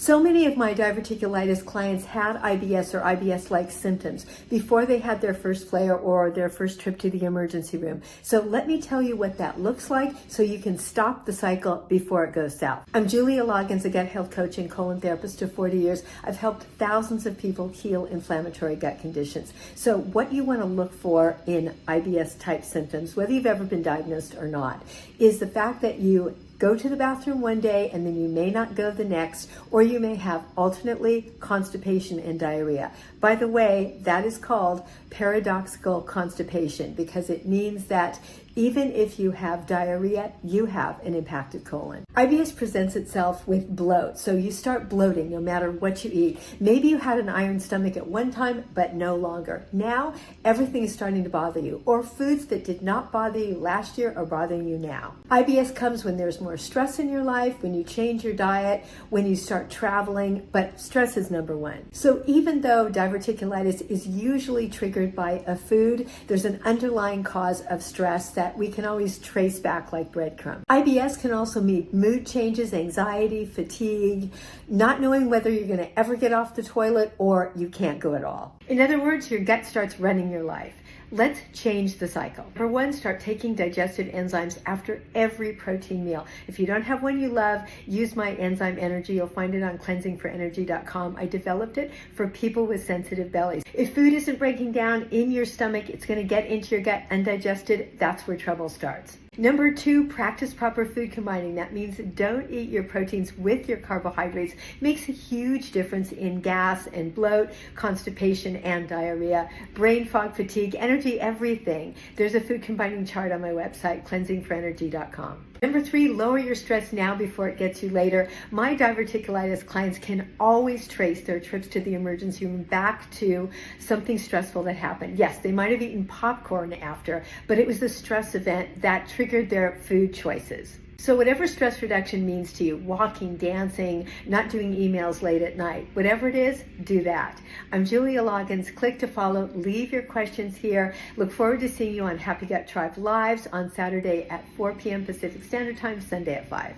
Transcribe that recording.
So many of my diverticulitis clients had IBS or IBS-like symptoms before they had their first flare or their first trip to the emergency room. So let me tell you what that looks like so you can stop the cycle before it goes south. I'm Julia Loggins, a gut health coach and colon therapist of 40 years. I've helped thousands of people heal inflammatory gut conditions. So what you want to look for in IBS-type symptoms, whether you've ever been diagnosed or not, is the fact that you go to the bathroom one day and then you may not go the next, or you may have alternately constipation and diarrhea. By the way, that is called paradoxical constipation because it means that even if you have diarrhea, you have an impacted colon. IBS presents itself with bloat, so you start bloating no matter what you eat. Maybe you had an iron stomach at one time, but no longer. Now, everything is starting to bother you, or foods that did not bother you last year are bothering you now. IBS comes when there's more stress in your life, when you change your diet, when you start traveling, but stress is number one. So even though diverticulitis is usually triggered by a food, there's an underlying cause of stress that we can always trace back like breadcrumbs. IBS can also mean mood changes, anxiety, fatigue, not knowing whether you're going to ever get off the toilet or you can't go at all. In other words, your gut starts running your life. Let's change the cycle. Number one, start taking digestive enzymes after every protein meal. If you don't have one you love, use my enzyme energy. You'll find it on cleansingforenergy.com. I developed it for people with sensitive bellies. If food isn't breaking down in your stomach, it's going to get into your gut undigested. That's where trouble starts. Number two, practice proper food combining. That means don't eat your proteins with your carbohydrates. Makes a huge difference in gas and bloat, constipation and diarrhea, brain fog, fatigue, energy, everything. There's a food combining chart on my website, cleansingforenergy.com. Number three, lower your stress now before it gets you later. My diverticulitis clients can always trace their trips to the emergency room back to something stressful that happened. Yes, they might have eaten popcorn after, but it was the stress event that triggered their food choices. So whatever stress reduction means to you, walking, dancing, not doing emails late at night, whatever it is, do that. I'm Julia Loggins. Click to follow. Leave your questions here. Look forward to seeing you on Happy Gut Tribe Lives on Saturday at 4 p.m. Pacific Standard Time, Sunday at 5.